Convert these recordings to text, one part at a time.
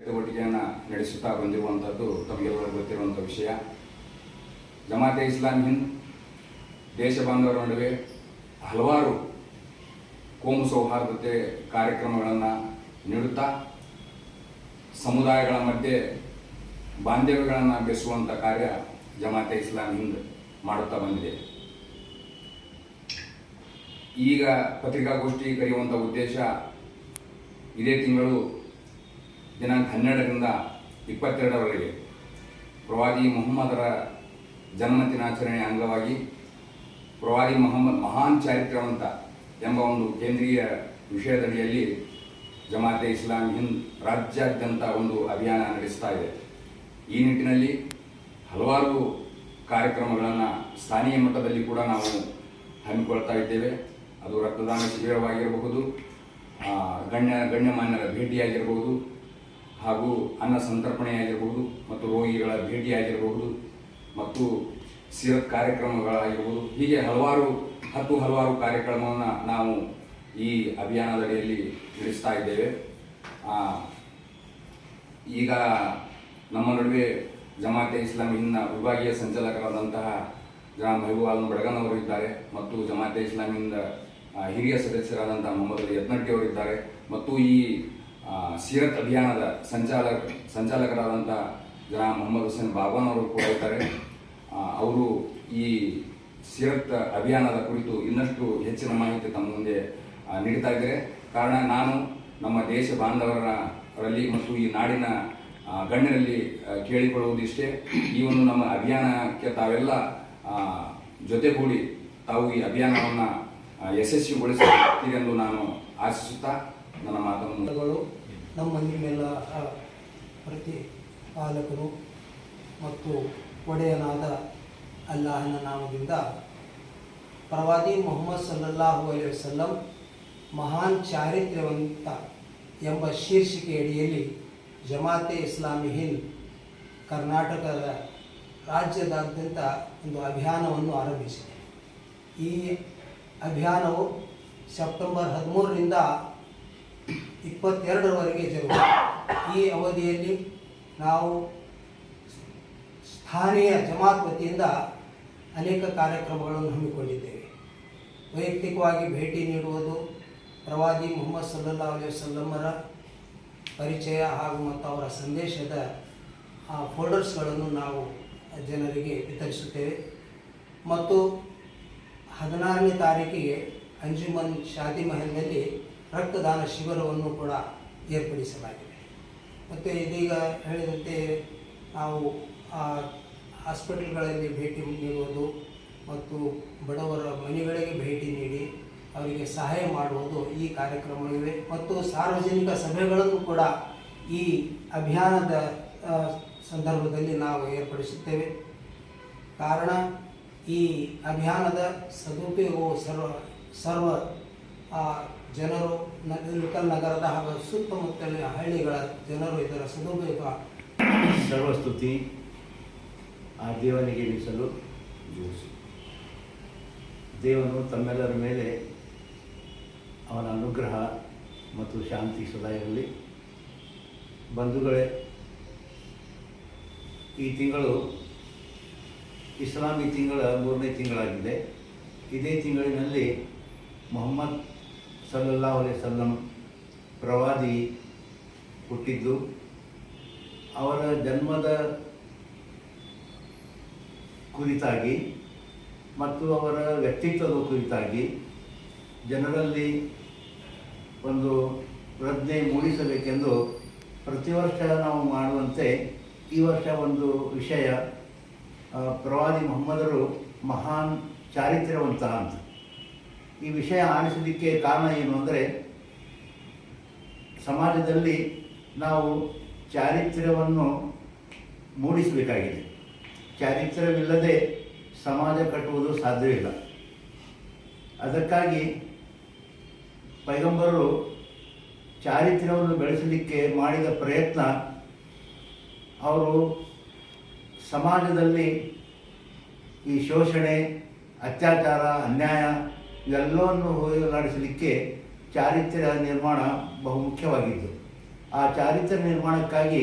ಚಟುವಟಿಕೆಯನ್ನು ನಡೆಸುತ್ತಾ ಬಂದಿರುವಂಥದ್ದು ತಮಗೆಲ್ಲರಿಗೂ ಗೊತ್ತಿರುವಂಥ ವಿಷಯ. ಜಮಾತೆ ಇಸ್ಲಾಮಿ ಹಿಂದ್ ದೇಶ ಬಾಂಧವರ ನಡುವೆ ಹಲವಾರು ಕೋಮು ಸೌಹಾರ್ದತೆ ಕಾರ್ಯಕ್ರಮಗಳನ್ನು ನೀಡುತ್ತಾ ಸಮುದಾಯಗಳ ಮಧ್ಯೆ ಬಾಂಧವ್ಯಗಳನ್ನು ಬೆಳೆಸುವಂಥ ಕಾರ್ಯ ಜಮಾತೆ ಇಸ್ಲಾಮಿ ಹಿಂದ್ ಮಾಡುತ್ತಾ ಬಂದಿದೆ. ಈಗ ಪತ್ರಿಕಾಗೋಷ್ಠಿ ಕರೆಯುವಂಥ ಉದ್ದೇಶ ಇದೇ ತಿಂಗಳು ದಿನಾಂಕ 12ರಿಂದ 22ರವರೆಗೆ ಪ್ರವಾದಿ ಮುಹಮ್ಮದರ ಜನ್ಮದಿನಾಚರಣೆಯ ಅಂಗವಾಗಿ ಪ್ರವಾದಿ ಮುಹಮ್ಮದ್ ಮಹಾನ್ ಚಾರಿತ್ರ್ಯವಂತ ಎಂಬ ಒಂದು ಕೇಂದ್ರೀಯ ವಿಷಯದಡಿಯಲ್ಲಿ ಜಮಾತೆ ಇಸ್ಲಾಮಿ ಹಿಂದ್ ರಾಜ್ಯಾದ್ಯಂತ ಒಂದು ಅಭಿಯಾನ ನಡೆಸ್ತಾ ಇದೆ. ಈ ನಿಟ್ಟಿನಲ್ಲಿ ಹಲವಾರು ಕಾರ್ಯಕ್ರಮಗಳನ್ನು ಸ್ಥಳೀಯ ಮಟ್ಟದಲ್ಲಿ ಕೂಡ ನಾವು ಹಮ್ಮಿಕೊಳ್ತಾ ಇದ್ದೇವೆ. ಅದು ರಕ್ತದಾನ ಶಿಬಿರವಾಗಿರಬಹುದು, ಗಣ್ಯಮಾನ್ಯರ ಭೇಟಿಯಾಗಿರಬಹುದು, ಹಾಗೂ ಅನ್ನ ಸಂತರ್ಪಣೆಯಾಗಿರಬಹುದು, ಮತ್ತು ರೋಗಿಗಳ ಭೇಟಿಯಾಗಿರಬಹುದು, ಮತ್ತು ಸೀರತ್ ಕಾರ್ಯಕ್ರಮಗಳಾಗಿರಬಹುದು. ಹೀಗೆ ಹಲವಾರು ಕಾರ್ಯಕ್ರಮವನ್ನು ನಾವು ಈ ಅಭಿಯಾನದಡಿಯಲ್ಲಿ ನಡೆಸ್ತಾ ಇದ್ದೇವೆ. ಈಗ ನಮ್ಮ ನಡುವೆ ಜಮಾತೆ ಇಸ್ಲಾಮಿ ಹಿಂದ್ನ ವಿಭಾಗೀಯ ಸಂಚಾಲಕರಾದಂತಹ ಜನಾಬ್ ಮೆಹಬೂಬ್ ಆಲಂ ಬಡಗನ್ ಅವರು ಇದ್ದಾರೆ, ಮತ್ತು ಜಮಾತೆ ಇಸ್ಲಾಮಿ ಹಿಂದ್ ಹಿರಿಯ ಸದಸ್ಯರಾದಂತಹ ಮೊಹಮ್ಮದ್ ಅಲಿ ಯತ್ನಟ್ಟಿ ಅವರಿದ್ದಾರೆ, ಮತ್ತು ಈ ಸೀರತ್ ಅಭಿಯಾನದ ಸಂಚಾಲಕರಾದಂಥ ಜನಾಬ್ ಮೊಹಮ್ಮದ್ ಹುಸೇನ್ ಬಾಬಾನ್ ಅವರು ಕೂಡ ಇದ್ದಾರೆ. ಅವರು ಈ ಸೀರತ್ ಅಭಿಯಾನದ ಕುರಿತು ಇನ್ನಷ್ಟು ಹೆಚ್ಚಿನ ಮಾಹಿತಿ ತಮ್ಮ ಮುಂದೆ ನೀಡ್ತಾ ಇದ್ದಾರೆ. ಕಾರಣ ನಾನು ನಮ್ಮ ದೇಶ ಬಾಂಧವರಲ್ಲಿ ಮತ್ತು ಈ ನಾಡಿನ ಗಣ್ಯರಲ್ಲಿ ಕೇಳಿಕೊಳ್ಳುವುದಿಷ್ಟೇ, ಈ ಒಂದು ನಮ್ಮ ಅಭಿಯಾನಕ್ಕೆ ತಾವೆಲ್ಲ ಜೊತೆಗೂಡಿ ತಾವು ಈ ಅಭಿಯಾನವನ್ನು ಯಶಸ್ವಿಗೊಳಿಸುತ್ತೀರೆಂದು ನಾನು ಆಶಿಸುತ್ತಾ ನನ್ನ ಮಾತನ್ನು ನಮ್ಮ ನಿಮ್ಮೆಲ್ಲ ಪ್ರತಿಪಾಲಕರು ಮತ್ತು ಒಡೆಯನಾದ ಅಲ್ಲಾಹನ ನಾಮದಿಂದ ಪ್ರವಾದಿ ಮುಹಮ್ಮದ್ ಸಲ್ಲಲ್ಲಾಹು ಅಲೈಹಿ ವಸಲ್ಲಂ ಮಹಾನ್ ಚಾರಿತ್ರ್ಯವಂತ ಎಂಬ ಶೀರ್ಷಿಕೆ ಅಡಿಯಲ್ಲಿ ಜಮಾತೆ ಇಸ್ಲಾಮಿ ಹಿಂದ್ ಕರ್ನಾಟಕದ ರಾಜ್ಯದಾದ್ಯಂತ ಒಂದು ಅಭಿಯಾನವನ್ನು ಆರಂಭಿಸಿದೆ. ಈ ಅಭಿಯಾನವು ಸೆಪ್ಟೆಂಬರ್ 13ರಿಂದ 22ರವರೆಗೆ ಜರುಗಿದೆ. ಈ ಅವಧಿಯಲ್ಲಿ ನಾವು ಸ್ಥಾನೀಯ ಜಮಾತ್ ವತಿಯಿಂದ ಅನೇಕ ಕಾರ್ಯಕ್ರಮಗಳನ್ನು ಹಮ್ಮಿಕೊಂಡಿದ್ದೇವೆ. ವೈಯಕ್ತಿಕವಾಗಿ ಭೇಟಿ ನೀಡುವುದು, ಪ್ರವಾದಿ ಮುಹಮ್ಮದ್ ಸಲ್ಲಲ್ಲಾಹು ಅಲೈಹಿ ವಸಲ್ಲಮರ ಪರಿಚಯ ಹಾಗೂ ಮತ್ತು ಅವರ ಸಂದೇಶದ ಫೋಲ್ಡರ್ಸ್ಗಳನ್ನು ನಾವು ಜನರಿಗೆ ವಿತರಿಸುತ್ತೇವೆ. ಮತ್ತು 16ನೇ ತಾರೀಕಿಗೆ ಅಂಜುಮನ್ ಶಾದಿ ಮಹಲ್ನಲ್ಲಿ ರಕ್ತದಾನ ಶಿಬಿರವನ್ನು ಕೂಡ ಏರ್ಪಡಿಸಲಾಗಿದೆ. ಮತ್ತು ಇದೀಗ ಹೇಳಿದಂತೆ ನಾವು ಹಾಸ್ಪಿಟಲ್ಗಳಲ್ಲಿ ಭೇಟಿ ನೀಡುವುದು ಮತ್ತು ಬಡವರ ಮನೆಗಳಿಗೆ ಭೇಟಿ ನೀಡಿ ಅವರಿಗೆ ಸಹಾಯ ಮಾಡುವುದು ಈ ಕಾರ್ಯಕ್ರಮಗಳಿವೆ. ಮತ್ತು ಸಾರ್ವಜನಿಕ ಸಭೆಗಳನ್ನು ಕೂಡ ಈ ಅಭಿಯಾನದ ಸಂದರ್ಭದಲ್ಲಿ ನಾವು ಏರ್ಪಡಿಸುತ್ತೇವೆ. ಕಾರಣ ಈ ಅಭಿಯಾನದ ಸದುಪಯೋಗವು ಸರ್ವ ಜನರು ಇಳಕಲ್ ನಗರದ ಹಾಗೂ ಸುತ್ತಮುತ್ತಲಿನ ಹಳ್ಳಿಗಳ ಜನರು ಇದರ ಸದುಪಯೋಗ ಸರ್ವಸ್ತುತಿ ಆ ದೇವನಿಗೆ ಮೀಸಲು. ದೇವನು ತಮ್ಮೆಲ್ಲರ ಮೇಲೆ ಅವನ ಅನುಗ್ರಹ ಮತ್ತು ಶಾಂತಿ ಸದಾ ಇರಲಿ. ಬಂಧುಗಳೇ, ಈ ತಿಂಗಳು ಇಸ್ಲಾಮಿ ತಿಂಗಳ 3ನೇ ತಿಂಗಳಾಗಿದೆ. ಇದೇ ತಿಂಗಳಿನಲ್ಲಿ ಮುಹಮ್ಮದ್ ಸಲ್ಲಲ್ಲಾಹು ಅಲೈಹಿ ವಸಲ್ಲಂ ಪ್ರವಾದಿ ಹುಟ್ಟಿದ್ದು. ಅವರ ಜನ್ಮದ ಕುರಿತಾಗಿ ಮತ್ತು ಅವರ ವ್ಯಕ್ತಿತ್ವದ ಕುರಿತಾಗಿ ಜನರಲ್ಲಿ ಒಂದು ಪ್ರಜ್ಞೆ ಮೂಡಿಸಬೇಕೆಂದು ಪ್ರತಿ ವರ್ಷ ನಾವು ಮಾಡುವಂತೆ ಈ ವರ್ಷ ಒಂದು ವಿಷಯ, ಪ್ರವಾದಿ ಮುಹಮ್ಮದರು ಮಹಾನ್ ಚಾರಿತ್ರ್ಯವಂತ ಅಂತ. ಈ ವಿಷಯ ಆರಿಸಲಿಕ್ಕೆ ಕಾರಣ ಏನು ಅಂದರೆ, ಸಮಾಜದಲ್ಲಿ ನಾವು ಚಾರಿತ್ರ್ಯವನ್ನು ಮೂಡಿಸಬೇಕಾಗಿದೆ. ಚಾರಿತ್ರ್ಯವಿಲ್ಲದೆ ಸಮಾಜ ಕಟ್ಟುವುದು ಸಾಧ್ಯವಿಲ್ಲ. ಅದಕ್ಕಾಗಿ ಪೈಗಂಬರರು ಚಾರಿತ್ರ್ಯವನ್ನು ಬೆಳೆಸಲಿಕ್ಕೆ ಮಾಡಿದ ಪ್ರಯತ್ನ, ಅವರು ಸಮಾಜದಲ್ಲಿ ಈ ಶೋಷಣೆ, ಅತ್ಯಾಚಾರ, ಅನ್ಯಾಯ ಇವೆಲ್ಲವನ್ನು ಹೋಗಲಾಡಿಸಲಿಕ್ಕೆ ಚಾರಿತ್ರ್ಯ ನಿರ್ಮಾಣ ಬಹುಮುಖ್ಯವಾಗಿದ್ದು. ಆ ಚಾರಿತ್ರ್ಯ ನಿರ್ಮಾಣಕ್ಕಾಗಿ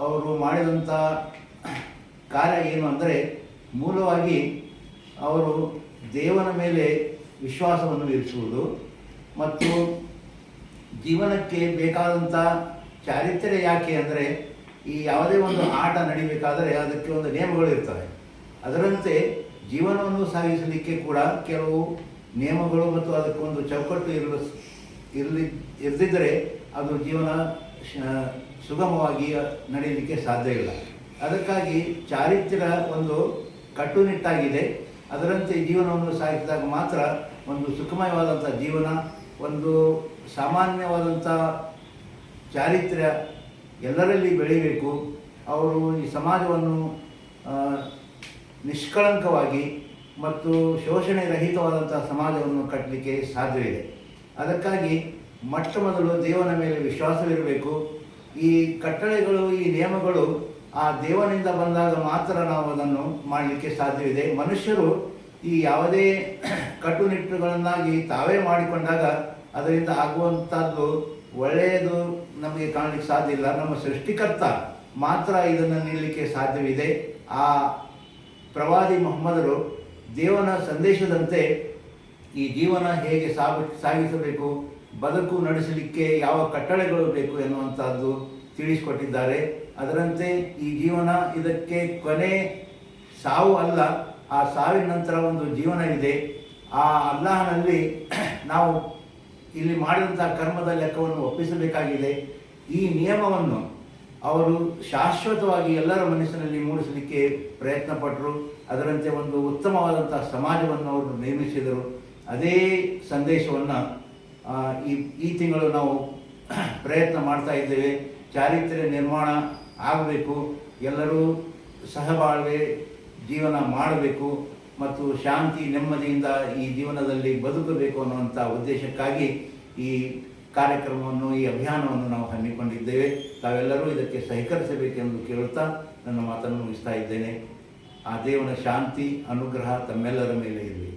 ಅವರು ಮಾಡಿದಂಥ ಕಾರ್ಯ ಏನು ಅಂದರೆ ಮೂಲವಾಗಿ ಅವರು ದೇವನ ಮೇಲೆ ವಿಶ್ವಾಸವನ್ನು ಇರಿಸುವುದು ಮತ್ತು ಜೀವನಕ್ಕೆ ಬೇಕಾದಂಥ ಚಾರಿತ್ರ್ಯ ಯಾಕೆ ಅಂದರೆ ಈ ಯಾವುದೇ ಒಂದು ಆಟ ನಡಿಬೇಕಾದರೆ ಅದಕ್ಕೆ ಒಂದು ನಿಯಮಗಳು ಇರ್ತವೆ. ಅದರಂತೆ ಜೀವನವನ್ನು ಸಾಗಿಸಲಿಕ್ಕೆ ಕೂಡ ಕೆಲವು ನಿಯಮಗಳು ಮತ್ತು ಅದಕ್ಕೊಂದು ಚೌಕಟ್ಟು ಇರದಿದ್ದರೆ ಅದು ಜೀವನ ಸುಗಮವಾಗಿ ನಡೆಯಲಿಕ್ಕೆ ಸಾಧ್ಯ ಇಲ್ಲ. ಅದಕ್ಕಾಗಿ ಚಾರಿತ್ರ್ಯ ಒಂದು ಕಟ್ಟುನಿಟ್ಟಾಗಿದೆ. ಅದರಂತೆ ಜೀವನವನ್ನು ಸಾಗಿಸಿದಾಗ ಮಾತ್ರ ಒಂದು ಸುಖಮಯವಾದಂಥ ಜೀವನ, ಒಂದು ಸಾಮಾನ್ಯವಾದಂಥ ಚಾರಿತ್ರ್ಯ ಎಲ್ಲರಲ್ಲಿ ಬೆಳೀಬೇಕು. ಅವರು ಈ ಸಮಾಜವನ್ನು ನಿಷ್ಕಳಂಕವಾಗಿ ಮತ್ತು ಶೋಷಣೆ ರಹಿತವಾದಂಥ ಸಮಾಜವನ್ನು ಕಟ್ಟಲಿಕ್ಕೆ ಸಾಧ್ಯವಿದೆ. ಅದಕ್ಕಾಗಿ ಮೊಟ್ಟ ಮೊದಲು ದೇವನ ಮೇಲೆ ವಿಶ್ವಾಸವಿರಬೇಕು. ಈ ಕಟ್ಟಳೆಗಳು, ಈ ನಿಯಮಗಳು ಆ ದೇವನಿಂದ ಬಂದಾಗ ಮಾತ್ರ ನಾವು ಅದನ್ನು ಮಾಡಲಿಕ್ಕೆ ಸಾಧ್ಯವಿದೆ. ಮನುಷ್ಯರು ಈ ಯಾವುದೇ ಕಟ್ಟುನಿಟ್ಟುಗಳನ್ನಾಗಿ ತಾವೇ ಮಾಡಿಕೊಂಡಾಗ ಅದರಿಂದ ಆಗುವಂಥದ್ದು ಒಳ್ಳೆಯದು ನಮಗೆ ಕಾಣಲಿಕ್ಕೆ ಸಾಧ್ಯ ಇಲ್ಲ. ನಮ್ಮ ಸೃಷ್ಟಿಕರ್ತ ಮಾತ್ರ ಇದನ್ನು ನೀಡಲಿಕ್ಕೆ ಸಾಧ್ಯವಿದೆ. ಆ ಪ್ರವಾದಿ ಮೊಹಮ್ಮದರು ದೇವನ ಸಂದೇಶದಂತೆ ಈ ಜೀವನ ಹೇಗೆ ಸಾಗಿಸಬೇಕು, ಬದುಕು ನಡೆಸಲಿಕ್ಕೆ ಯಾವ ಕಟ್ಟಳೆಗಳು ಬೇಕು ಎನ್ನುವಂಥದ್ದು ತಿಳಿಸಿಕೊಟ್ಟಿದ್ದಾರೆ. ಅದರಂತೆ ಈ ಜೀವನ ಇದಕ್ಕೆ ಕೊನೆ ಸಾವು ಅಲ್ಲ, ಆ ಸಾವಿನ ನಂತರ ಒಂದು ಜೀವನವಿದೆ. ಆ ಅಲ್ಲಾಹನಲ್ಲಿ ನಾವು ಇಲ್ಲಿ ಮಾಡಿದಂಥ ಕರ್ಮದ ಲೆಕ್ಕವನ್ನು ಒಪ್ಪಿಸಬೇಕಾಗಿದೆ. ಈ ನಿಯಮವನ್ನು ಅವರು ಶಾಶ್ವತವಾಗಿ ಎಲ್ಲರ ಮನಸ್ಸಿನಲ್ಲಿ ಮೂಡಿಸಲಿಕ್ಕೆ ಪ್ರಯತ್ನ ಪಟ್ಟರು. ಅದರಂತೆ ಒಂದು ಉತ್ತಮವಾದಂಥ ಸಮಾಜವನ್ನು ಅವರು ನಿರ್ಮಿಸಿದರು. ಅದೇ ಸಂದೇಶವನ್ನು ಈ ತಿಂಗಳು ನಾವು ಪ್ರಯತ್ನ ಮಾಡ್ತಾ ಇದ್ದೇವೆ. ಚಾರಿತ್ರ್ಯ ನಿರ್ಮಾಣ ಆಗಬೇಕು, ಎಲ್ಲರೂ ಸಹಬಾಳ್ವೆ ಜೀವನ ಮಾಡಬೇಕು ಮತ್ತು ಶಾಂತಿ ನೆಮ್ಮದಿಯಿಂದ ಈ ಜೀವನದಲ್ಲಿ ಬದುಕಬೇಕು ಅನ್ನುವಂಥ ಉದ್ದೇಶಕ್ಕಾಗಿ ಈ ಕಾರ್ಯಕ್ರಮವನ್ನು, ಈ ಅಭಿಯಾನವನ್ನು ನಾವು ಹಮ್ಮಿಕೊಂಡಿದ್ದೇವೆ. ತಾವೆಲ್ಲರೂ ಇದಕ್ಕೆ ಸಹಕರಿಸಬೇಕೆಂದು ಕೇಳುತ್ತಾ ನನ್ನ ಮಾತನ್ನು ಮುಗಿಸ್ತಾ ಇದ್ದೇನೆ. ಆ ದೇವನ ಶಾಂತಿ ಅನುಗ್ರಹ ತಮ್ಮೆಲ್ಲರ ಮೇಲೆ ಇರಲಿ.